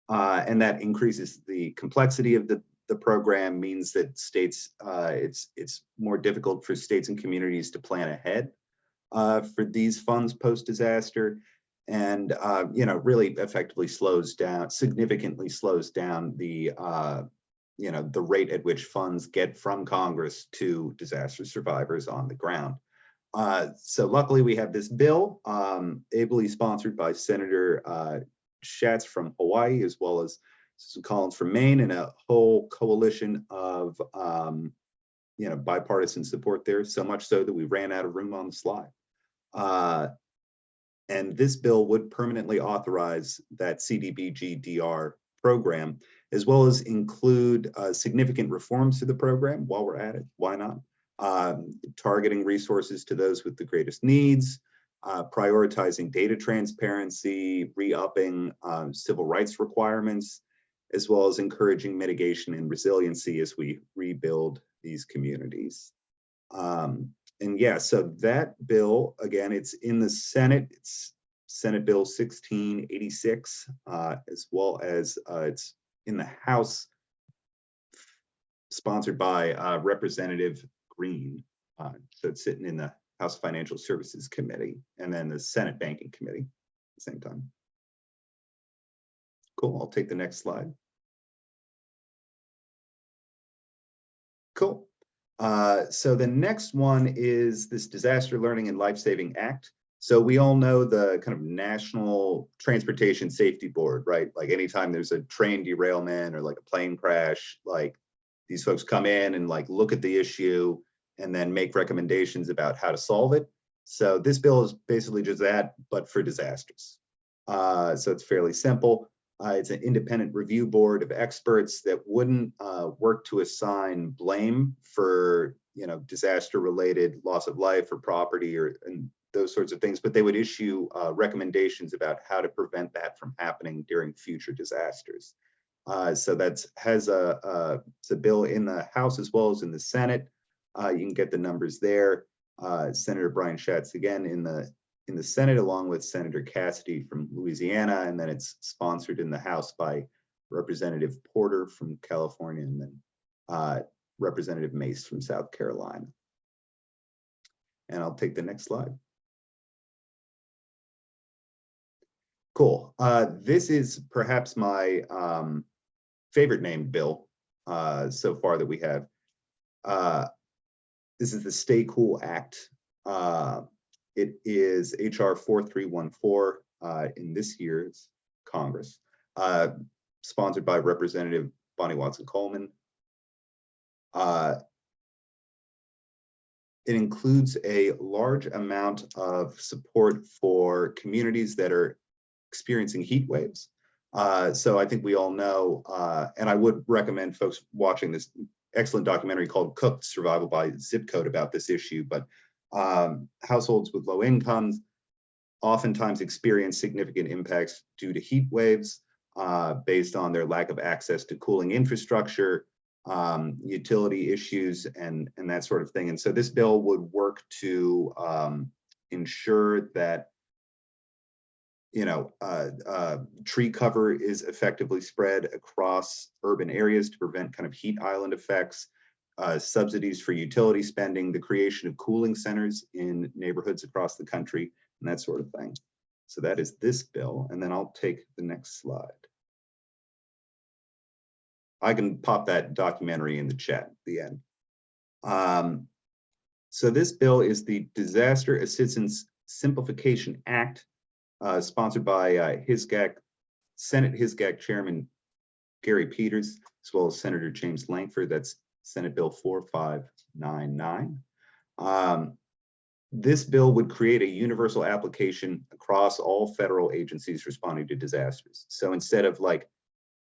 Speaker 4: And that increases the complexity of the program, means that states, it's more difficult for states and communities to plan ahead for these funds post-disaster, and really effectively significantly slows down the the rate at which funds get from Congress to disaster survivors on the ground. So luckily we have this bill, ably sponsored by Senator Schatz from Hawaii, as well as Susan Collins from Maine, and a whole coalition of bipartisan support there, so much so that we ran out of room on the slide. And this bill would permanently authorize that CDBG-DR program, as well as include significant reforms to the program while we're at it. Why not? Targeting resources to those with the greatest needs, prioritizing data transparency, re-upping civil rights requirements, as well as encouraging mitigation and resiliency as we rebuild these communities. And yeah, so that bill, again, it's in the Senate. It's Senate Bill 1686, as well as it's in the House, sponsored by Representative Green. So it's sitting in the House Financial Services Committee, and then the Senate Banking Committee at the same time. Cool, I'll take the next slide. Cool. So the next one is this Disaster Learning and Life-Saving Act. So we all know the kind of National Transportation Safety Board, right? Like anytime there's a train derailment or like a plane crash, like these folks come in and like look at the issue and then make recommendations about how to solve it. So this bill is basically just that, but for disasters. So it's fairly simple. It's an independent review board of experts that wouldn't work to assign blame for disaster-related loss of life or property and those sorts of things, but they would issue recommendations about how to prevent that from happening during future disasters. So that's it's a bill in the House as well as in the Senate. You can get the numbers there. Senator Brian Schatz again in the Senate, along with Senator Cassidy from Louisiana, and then it's sponsored in the House by Representative Porter from California, and then Representative Mace from South Carolina. And I'll take the next slide. Cool. This is perhaps my favorite named bill so far that we have. This is the Stay Cool Act. It is HR 4314 in this year's Congress, sponsored by Representative Bonnie Watson Coleman. It includes a large amount of support for communities that are experiencing heat waves. So I think we all know, and I would recommend folks watching this excellent documentary called Cooked: Survival by Zip Code about this issue, but households with low incomes oftentimes experience significant impacts due to heat waves based on their lack of access to cooling infrastructure, utility issues, and that sort of thing. And so this bill would work to ensure that tree cover is effectively spread across urban areas to prevent kind of heat island effects, subsidies for utility spending, the creation of cooling centers in neighborhoods across the country, and that sort of thing. So that is this bill, and then I'll take the next slide. I can pop that documentary in the chat at the end. So this bill is the Disaster Assistance Simplification Act, sponsored by Senate HISGAC Chairman Gary Peters, as well as Senator James Lankford. That's Senate Bill 4599. This bill would create a universal application across all federal agencies responding to disasters. So instead of like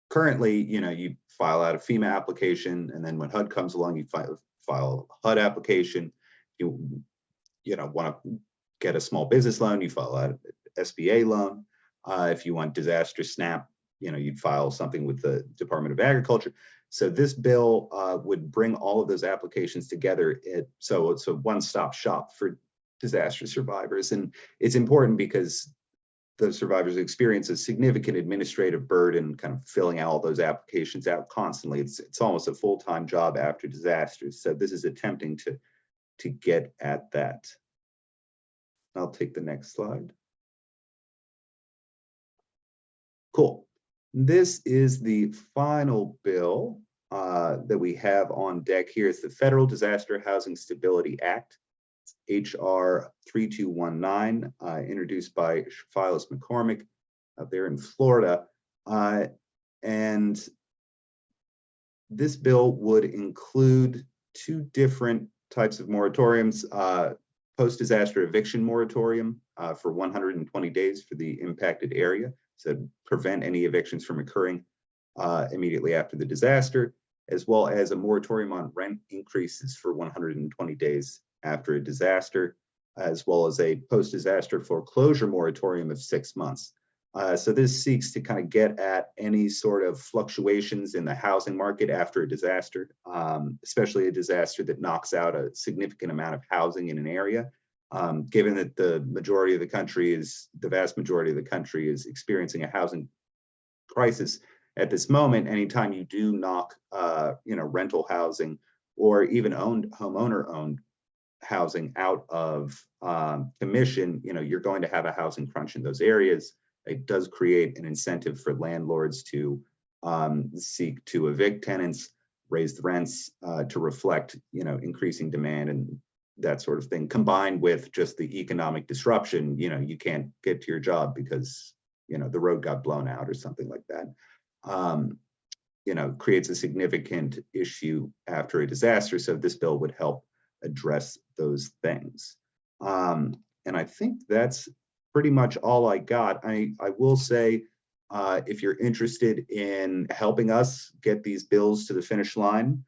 Speaker 4: currently, you file out a FEMA application, and then when HUD comes along, you file a HUD application. You want to get a small business loan, you file out an SBA loan. If you want disaster SNAP, you'd file something with the Department of Agriculture. So this bill would bring all of those applications together. So it's a one-stop shop for disaster survivors. And it's important because the survivors experience a significant administrative burden kind of filling all those applications out constantly. It's almost a full-time job after disasters. So this is attempting to get at that. I'll take the next slide. Cool. This is the final bill that we have on deck here. It's the Federal Disaster Housing Stability Act. HR 3219, introduced by Phyllis McCormick out there in Florida. And this bill would include two different types of moratoriums, post-disaster eviction moratorium for 120 days for the impacted area, so prevent any evictions from occurring immediately after the disaster, as well as a moratorium on rent increases for 120 days after a disaster, as well as a post-disaster foreclosure moratorium of 6 months. So this seeks to kind of get at any sort of fluctuations in the housing market after a disaster, especially a disaster that knocks out a significant amount of housing in an area. Given that the vast majority of the country is experiencing a housing crisis at this moment, anytime you do knock, rental housing or even homeowner-owned housing out of commission, you're going to have a housing crunch in those areas. It does create an incentive for landlords to seek to evict tenants, raise the rents to reflect, increasing demand and that sort of thing, combined with just the economic disruption. You can't get to your job because, the road got blown out or something like that. Creates a significant issue after a disaster. So this bill would help address those things. And I think that's pretty much all I got. I will say, if you're interested in helping us get these bills to the finish line,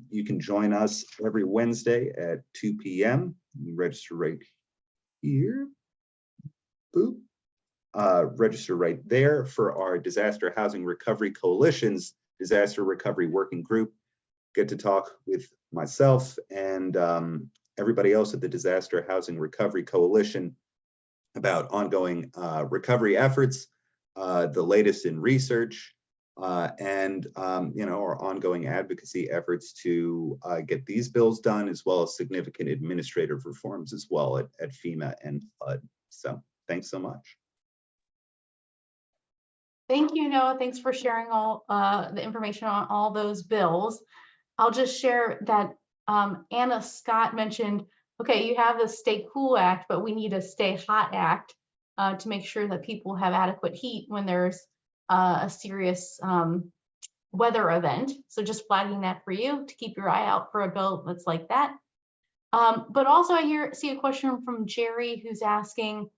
Speaker 4: you can join us every Wednesday at 2 p.m. You register right here. Boop. Register right there for our Disaster Housing Recovery Coalition's Disaster Recovery Working Group. Get to talk with myself and everybody else at the Disaster Housing Recovery Coalition about ongoing recovery efforts, the latest in research, and our ongoing advocacy efforts to get these bills done, as well as significant administrative reforms as well at FEMA and HUD. So thanks so much.
Speaker 1: Thank you, Noah. Thanks for sharing all the information on all those bills. I'll just share that Anna Scott mentioned, okay, you have the Stay Cool Act, but we need a Stay Hot Act to make sure that people have adequate heat when there's a serious weather event. So just flagging that for you to keep your eye out for a bill that's like that. But also I see a question from Jerry who's asking,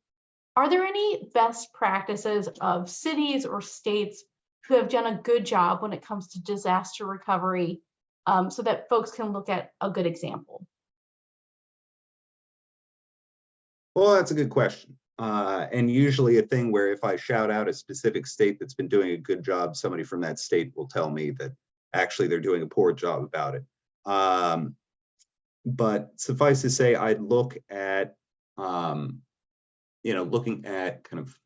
Speaker 1: are there any best practices of cities or states who have done a good job when it comes to disaster recovery so that folks can look at a good example?
Speaker 4: Well, that's a good question. And usually a thing where if I shout out a specific state that's been doing a good job, somebody from that state will tell me that actually they're doing a poor job about it. But suffice to say, I'd look at, looking at kind of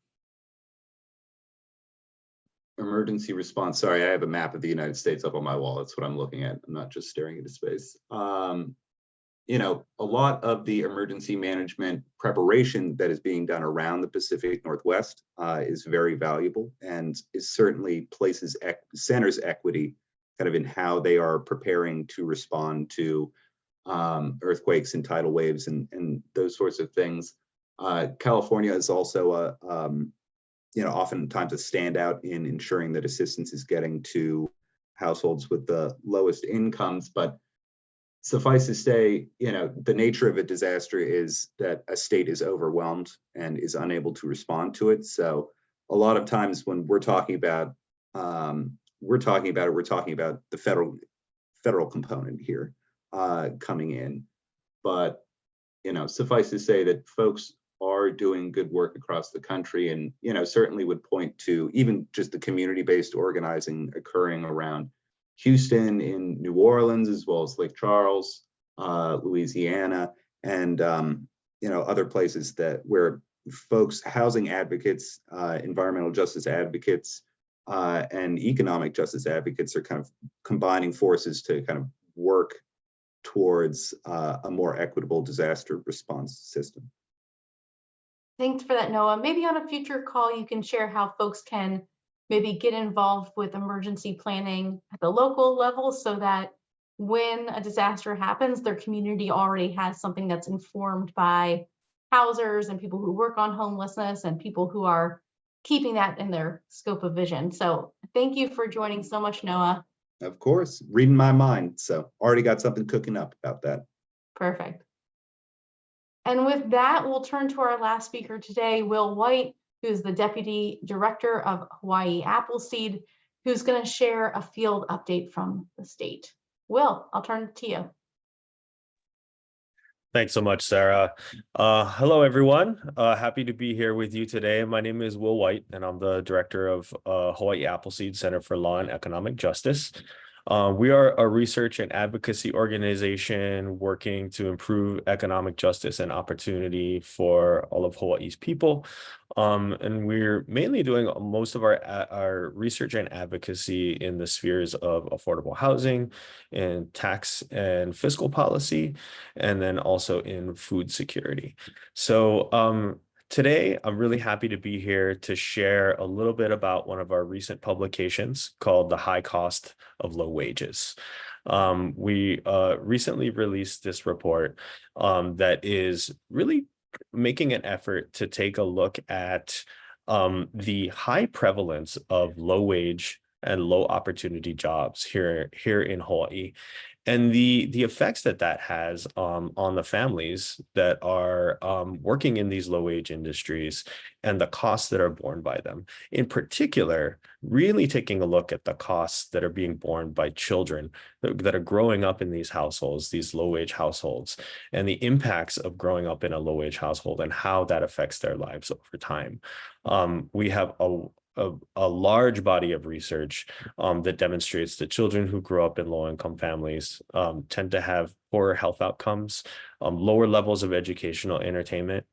Speaker 4: emergency response. Sorry, I have a map of the United States up on my wall. That's what I'm looking at. I'm not just staring into space. A lot of the emergency management preparation that is being done around the Pacific Northwest is very valuable and is certainly centers equity kind of in how they are preparing to respond to earthquakes and tidal waves and those sorts of things. California is also oftentimes a standout in ensuring that assistance is getting to households with the lowest incomes. But suffice to say, the nature of a disaster is that a state is overwhelmed and is unable to respond to it. So a lot of times when we're talking about the federal component here coming in. But suffice to say that folks are doing good work across the country, and certainly would point to even just the community-based organizing occurring around Houston, in New Orleans, as well as Lake Charles, Louisiana, and other places where folks, housing advocates, environmental justice advocates, and economic justice advocates are kind of combining forces to kind of work towards a more equitable disaster response system.
Speaker 1: Thanks for that, Noah. Maybe on a future call, you can share how folks can maybe get involved with emergency planning at the local level so that when a disaster happens, their community already has something that's informed by housers and people who work on homelessness and people who are keeping that in their scope of vision. So thank you for joining so much, Noah.
Speaker 4: Of course, reading my mind. So already got something cooking up about that.
Speaker 1: Perfect. And with that, we'll turn to our last speaker today, Will White, who is the Deputy Director of Hawaii Appleseed, who's going to share a field update from the state. Will, I'll turn it to you.
Speaker 5: Thanks so much, Sarah. Hello, everyone. Happy to be here with you today. My name is Will White, and I'm the director of Hawaii Appleseed Center for Law and Economic Justice. We are a research and advocacy organization working to improve economic justice and opportunity for all of Hawaii's people. And we're mainly doing most of our research and advocacy in the spheres of affordable housing and tax and fiscal policy, and then also in food security. So today, I'm really happy to be here to share a little bit about one of our recent publications called The High Cost of Low Wages. We recently released this report that is really making an effort to take a look at the high prevalence of low wage and low opportunity jobs here in Hawaii, and the effects that has on the families that are working in these low wage industries and the costs that are borne by them. In particular, really taking a look at the costs that are being borne by children that are growing up in these households, these low wage households, and the impacts of growing up in a low wage household and how that affects their lives over time. We have a large body of research that demonstrates that children who grow up in low-income families tend to have poorer health outcomes, lower levels of educational attainment,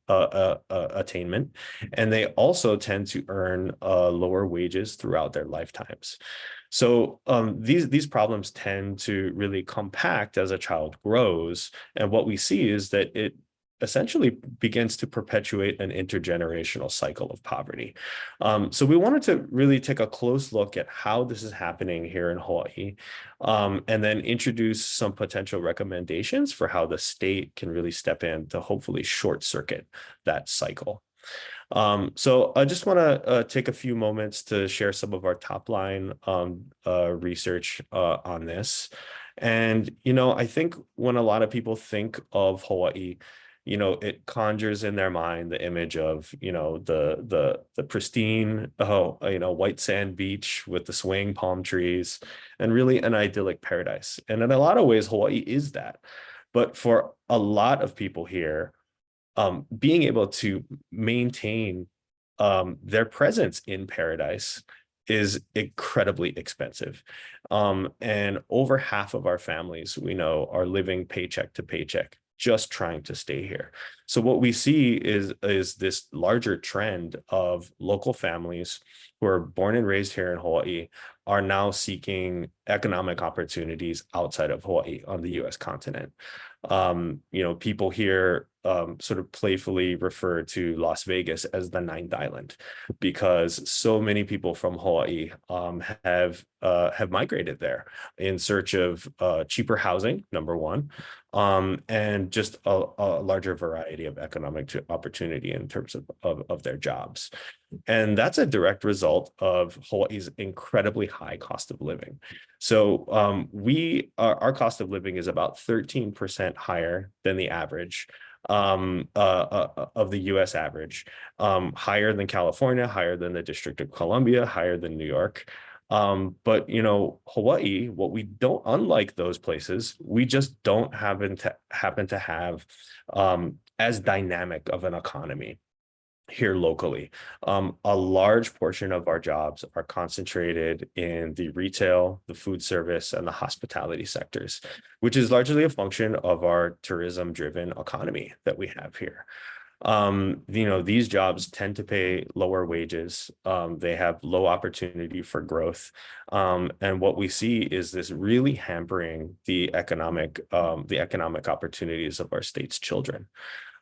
Speaker 5: and they also tend to earn lower wages throughout their lifetimes. So these problems tend to really compact as a child grows, and what we see is that it essentially begins to perpetuate an intergenerational cycle of poverty. So we wanted to really take a close look at how this is happening here in Hawaii, and then introduce some potential recommendations for how the state can really step in to hopefully short circuit that cycle. So I just want to take a few moments to share some of our top line research on this. And, I think when a lot of people think of Hawaii, it conjures in their mind the image of, the pristine, white sand beach with the swaying palm trees and really an idyllic paradise. And in a lot of ways, Hawaii is that. But for a lot of people here, being able to maintain their presence in paradise is incredibly expensive. And over half of our families we know are living paycheck to paycheck, just trying to stay here. So what we see is this larger trend of local families who are born and raised here in Hawaii are now seeking economic opportunities outside of Hawaii on the US continent. People here sort of playfully refer to Las Vegas as the ninth island because so many people from Hawaii have migrated there in search of cheaper housing, number one, and just a larger variety of economic opportunity in terms of their jobs. And that's a direct result of Hawaii's incredibly high cost of living. So our cost of living is about 13% higher than the average of the US average, higher than California, higher than the District of Columbia, higher than New York. But Hawaii, what we don't, unlike those places, we just don't happen to have as dynamic of an economy here locally. A large portion of our jobs are concentrated in the retail, the food service, and the hospitality sectors, which is largely a function of our tourism-driven economy that we have here. These jobs tend to pay lower wages. They have low opportunity for growth. And what we see is this really hampering the economic opportunities of our state's children.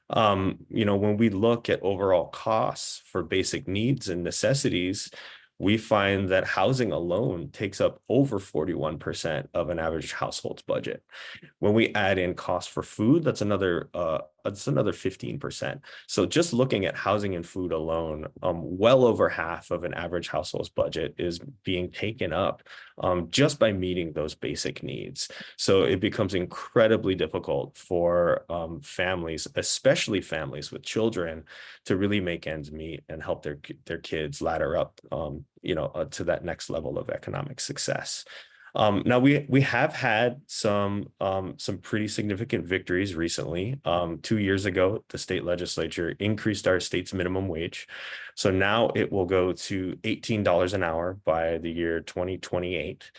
Speaker 5: When we look at overall costs for basic needs and necessities, we find that housing alone takes up over 41% of an average household's budget. When we add in cost for food, that's another 15%. So just looking at housing and food alone, well over half of an average household's budget is being taken up just by meeting those basic needs. So it becomes incredibly difficult for families, especially families with children, to really make ends meet and help their kids ladder up, to that next level of economic success. Now we have had some pretty significant victories recently. 2 years ago, the state legislature increased our state's minimum wage. So now it will go to $18 an hour by the year 2028.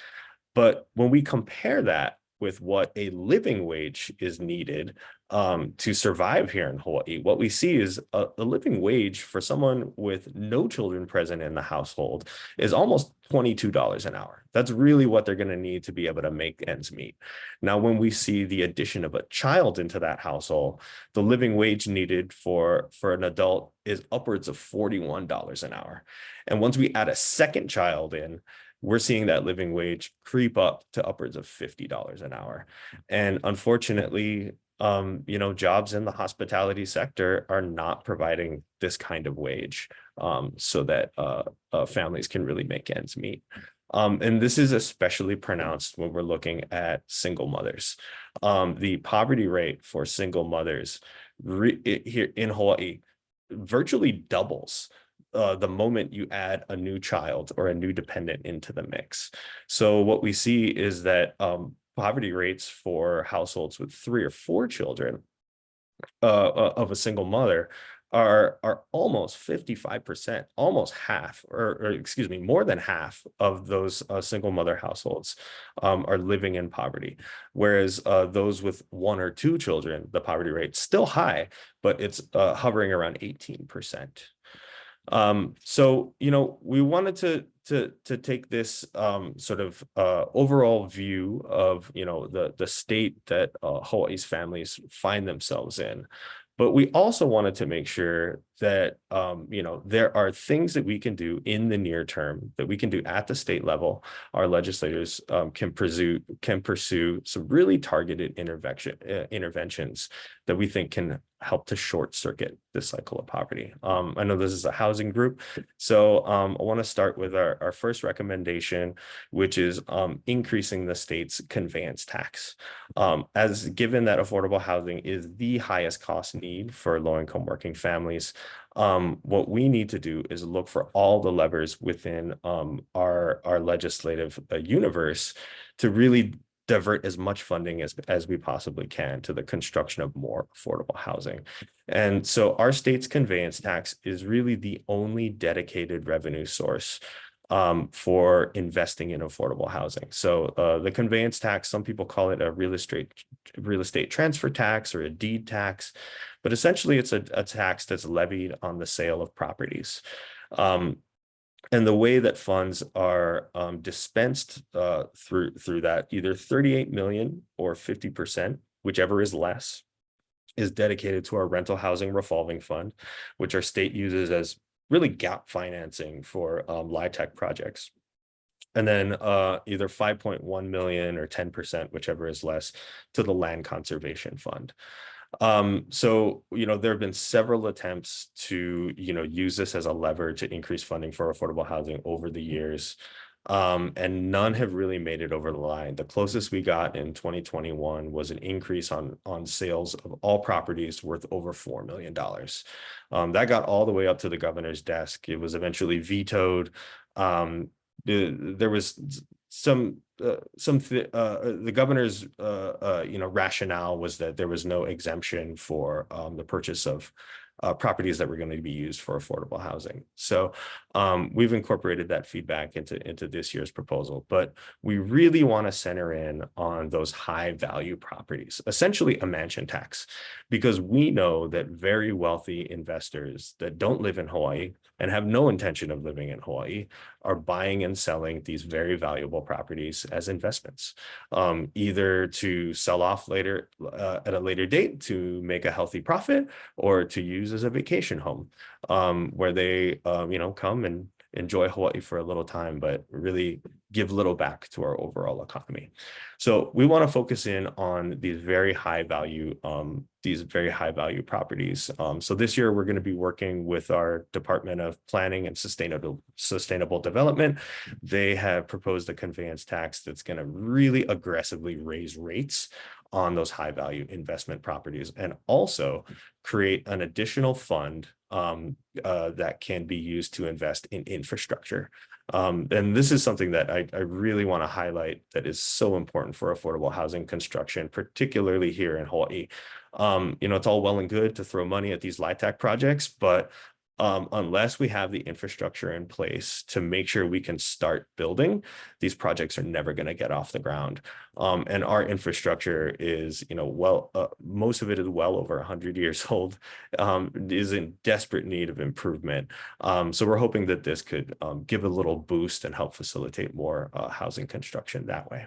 Speaker 5: But when we compare that with what a living wage is needed to survive here in Hawaii, what we see is a living wage for someone with no children present in the household is almost $22 an hour. That's really what they're going to need to be able to make ends meet. Now, when we see the addition of a child into that household, the living wage needed for an adult is upwards of $41 an hour. And once we add a second child in, we're seeing that living wage creep up to upwards of $50 an hour. And unfortunately, jobs in the hospitality sector are not providing this kind of wage so that families can really make ends meet. And this is especially pronounced when we're looking at single mothers. The poverty rate for single mothers here in Hawaii virtually doubles the moment you add a new child or a new dependent into the mix. So what we see is that poverty rates for households with 3 or 4 children of a single mother are almost 55%, almost half, or excuse me, more than half of those single mother households are living in poverty. Whereas those with 1 or 2 children, the poverty rate's still high, but it's hovering around 18%. So, we wanted to take this sort of overall view of, the state that Hawaii's families find themselves in. But we also wanted to make sure that, there are things that we can do in the near term that we can do at the state level. Our legislators can pursue some really targeted interventions that we think can help to short circuit this cycle of poverty. I know this is a housing group, so I want to start with our first recommendation, which is increasing the state's conveyance tax. As given that affordable housing is the highest cost need for low-income working families, what we need to do is look for all the levers within our legislative universe to really divert as much funding as we possibly can to the construction of more affordable housing. And so our state's conveyance tax is really the only dedicated revenue source for investing in affordable housing. So the conveyance tax, some people call it a real estate transfer tax or a deed tax, but essentially it's a tax that's levied on the sale of properties. And the way that funds are dispensed through that, either 38 million or 50%, whichever is less, is dedicated to our rental housing revolving fund, which our state uses as really gap financing for LIHTC projects. And then either 5.1 million or 10%, whichever is less, to the land conservation fund. So, there have been several attempts to, use this as a lever to increase funding for affordable housing over the years. And none have really made it over the line. The closest we got in 2021 was an increase on sales of all properties worth over $4 million. That got all the way up to the governor's desk. It was eventually vetoed. There was the governor's rationale was that there was no exemption for the purchase of properties that were going to be used for affordable housing. So we've incorporated that feedback into this year's proposal, but we really want to center in on those high value properties, essentially a mansion tax, because we know that very wealthy investors that don't live in Hawaii and have no intention of living in Hawaii are buying and selling these very valuable properties as investments, either to sell off later at a later date to make a healthy profit, or to use as a vacation home, where they come and enjoy Hawaii for a little time, but really give little back to our overall economy. So we want to focus in on these very high value properties. So this year we're going to be working with our Department of Planning and Sustainable Development. They have proposed a conveyance tax that's going to really aggressively raise rates on those high value investment properties, and also create an additional fund that can be used to invest in infrastructure. And this is something that I really want to highlight that is so important for affordable housing construction, particularly here in Hawaii. It's all well and good to throw money at these LIHTC projects, but unless we have the infrastructure in place to make sure we can start building, these projects are never going to get off the ground. And our infrastructure is, most of it is well over 100 years old, is in desperate need of improvement. So we're hoping that this could give a little boost and help facilitate more housing construction that way.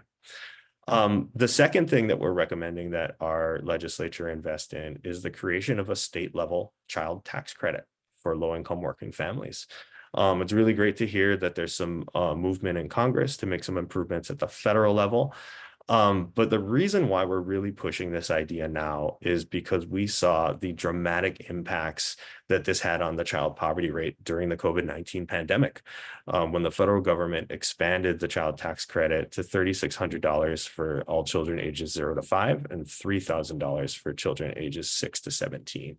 Speaker 5: The second thing that we're recommending that our legislature invest in is the creation of a state level child tax credit for low-income working families. It's really great to hear that there's some movement in Congress to make some improvements at the federal level. But the reason why we're really pushing this idea now is because we saw the dramatic impacts that this had on the child poverty rate during the COVID-19 pandemic, when the federal government expanded the child tax credit to $3,600 for all children ages 0 to 5 and $3,000 for children ages 6 to 17.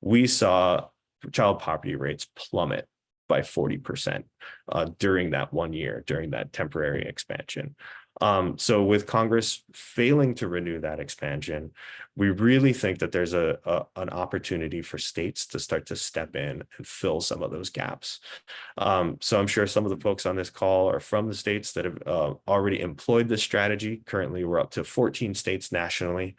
Speaker 5: We saw child poverty rates plummet by 40% during that 1 year, during that temporary expansion. So with Congress failing to renew that expansion, we really think that there's an opportunity for states to start to step in and fill some of those gaps. So I'm sure some of the folks on this call are from the states that have already employed this strategy. Currently, we're up to 14 states nationally.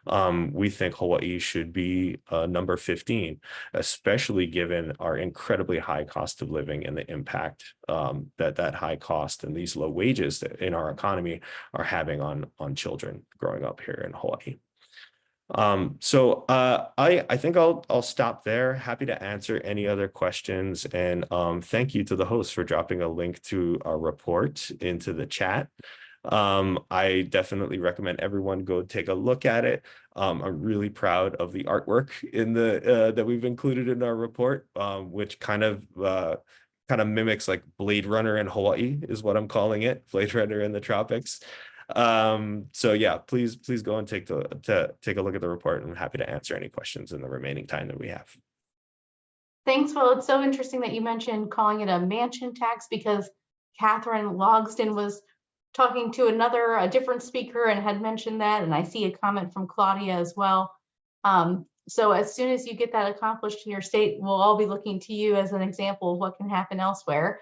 Speaker 5: We think Hawaii should be number 15, especially given our incredibly high cost of living and the impact that high cost and these low wages that in our economy are having on children growing up here in Hawaii. So I think I'll stop there. Happy to answer any other questions, and thank you to the host for dropping a link to our report into the chat. I definitely recommend everyone go take a look at it. I'm really proud of the artwork in the that we've included in our report, which kind of mimics like Blade Runner in Hawaii is what I'm calling it, Blade Runner in the tropics. So yeah, please go and take a look at the report, and I'm happy to answer any questions in the remaining time that we have.
Speaker 1: Thanks, Will. It's so interesting that you mentioned calling it a mansion tax, because Catherine Logsdon was talking to a different speaker and had mentioned that, and I see a comment from Claudia as well. So as soon as you get that accomplished in your state, we'll all be looking to you as an example of what can happen elsewhere.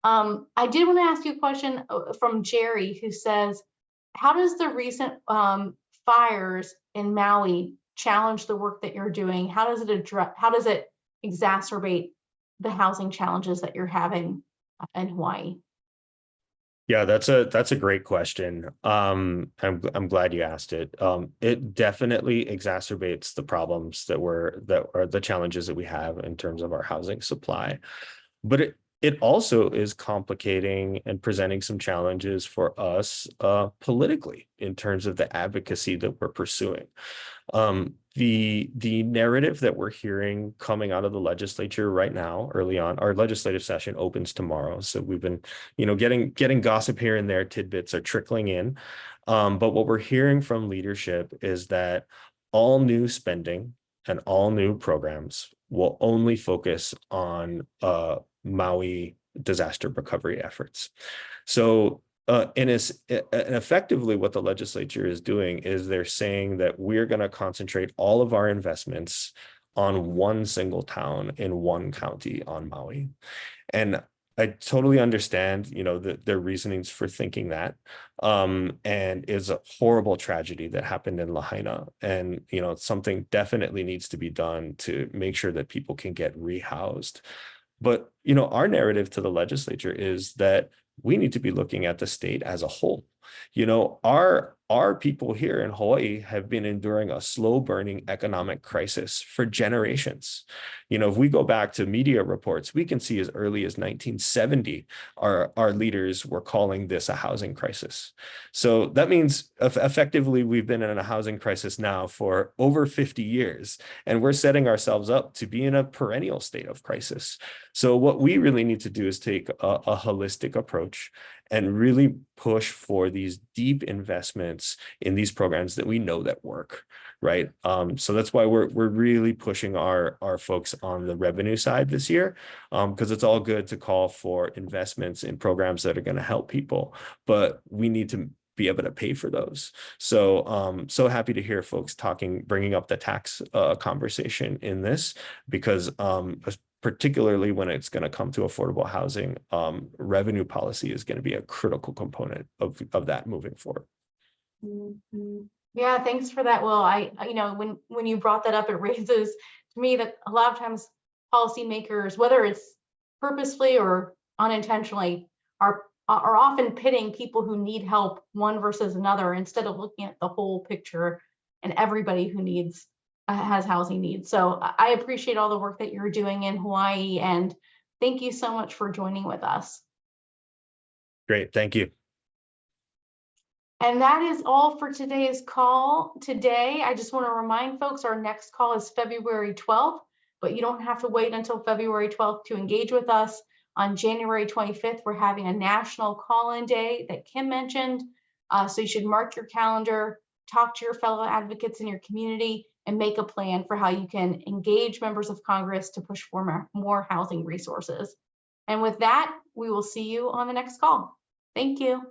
Speaker 1: I did want to ask you a question from Jerry, who says, how does the recent fires in Maui challenge the work that you're doing? How does it exacerbate the housing challenges that you're having in Hawaii?
Speaker 5: Yeah, that's a great question. I'm glad you asked it. It definitely exacerbates the problems that are the challenges that we have in terms of our housing supply. But it also is complicating and presenting some challenges for us politically in terms of the advocacy that we're pursuing. The narrative that we're hearing coming out of the legislature right now, early on, our legislative session opens tomorrow. So we've been, getting gossip here and there, tidbits are trickling in. But what we're hearing from leadership is that all new spending and all new programs will only focus on Maui disaster recovery efforts. So and effectively what the legislature is doing is they're saying that we're going to concentrate all of our investments on one single town in one county on Maui. And I totally understand, their reasonings for thinking that, and it's a horrible tragedy that happened in Lahaina. And, something definitely needs to be done to make sure that people can get rehoused. But, our narrative to the legislature is that we need to be looking at the state as a whole. our people here in Hawaii have been enduring a slow burning economic crisis for generations. You know, if we go back to media reports, we can see as early as 1970, our leaders were calling this a housing crisis. So that means effectively we've been in a housing crisis now for over 50 years, and we're setting ourselves up to be in a perennial state of crisis. So what we really need to do is take a holistic approach and really push for these deep investments in these programs that we know that work, right? So that's why we're really pushing our folks on the revenue side this year, because it's all good to call for investments in programs that are going to help people, but we need to be able to pay for those. So so happy to hear folks bringing up the tax conversation in this, because particularly when it's going to come to affordable housing, revenue policy is going to be a critical component of that moving forward.
Speaker 1: Yeah, thanks for that, Will. You know, when you brought that up, it raises to me that a lot of times policymakers, whether it's purposefully or unintentionally, are often pitting people who need help one versus another instead of looking at the whole picture and everybody who has housing needs. So I appreciate all the work that you're doing in Hawaii, and thank you so much for joining with us.
Speaker 5: Great, thank you.
Speaker 1: And that is all for today's call. Today, I just want to remind folks our next call is February 12th, but you don't have to wait until February 12th to engage with us. On January 25th, we're having a national call-in day that Kim mentioned. So you should mark your calendar, talk to your fellow advocates in your community, and make a plan for how you can engage members of Congress to push for more housing resources. And with that, we will see you on the next call. Thank you.